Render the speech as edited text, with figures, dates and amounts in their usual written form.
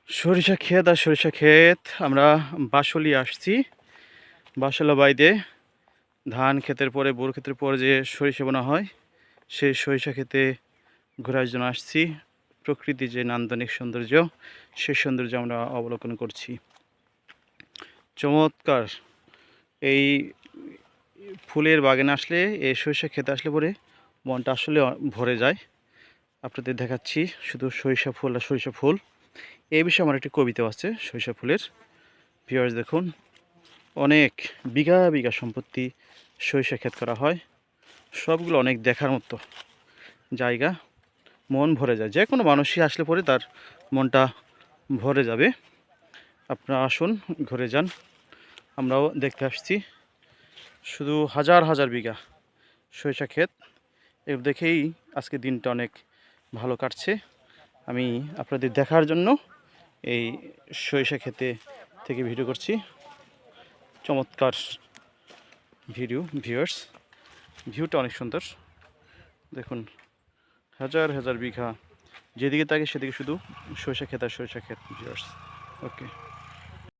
সরিষা ক্ষেত আর সরিষা ক্ষেত আমরা বাসলি আসছি। বাসলা বাইদে ধান ক্ষেতের পরে বোর ক্ষেতের পরে যে সরিষা বোনা হয় সেই সরিষা ক্ষেতে ঘোরার জন্য আসছি। প্রকৃতির যে নান্দনিক সৌন্দর্য সেই সৌন্দর্য আমরা অবলোকন করছি। চমৎকার এই ফুলের বাগানে আসলে, এই সরিষা খেতে আসলে পরে মনটা আসলে ভরে যায়। আপনাদের দেখাচ্ছি শুধু সরিষা ফুল আর সরিষা ফুল। এই বিষয়ে আমার একটি কবিতাও আছে সরিষা ফুলের। ভিউয়ার্স দেখুন, অনেক বিঘা বিঘা সম্পত্তি সরিষা ক্ষেত করা হয়। সবগুলো অনেক দেখার মতো জায়গা, মন ভরে যায়। যে কোনো মানুষই আসলে পরে তার মনটা ভরে যাবে। আপনারা আসুন, ঘুরে যান। আমরাও দেখতে আসছি শুধু হাজার হাজার বিঘা সরিষা ক্ষেত। এর দেখেই আজকে দিনটা অনেক ভালো কাটছে। আমি আপনাদের দেখার জন্য এই সরিষা ক্ষেতে থেকে ভিডিও করছি। চমৎকার ভিউয়ার্স, ভিউটা অনেক সুন্দর। দেখুন, হাজার হাজার বিঘা, যেদিকে তাকে সেদিকে শুধু সরিষা ক্ষেত আর সরিষা ক্ষেত। ভিউয়ার্স, ওকে।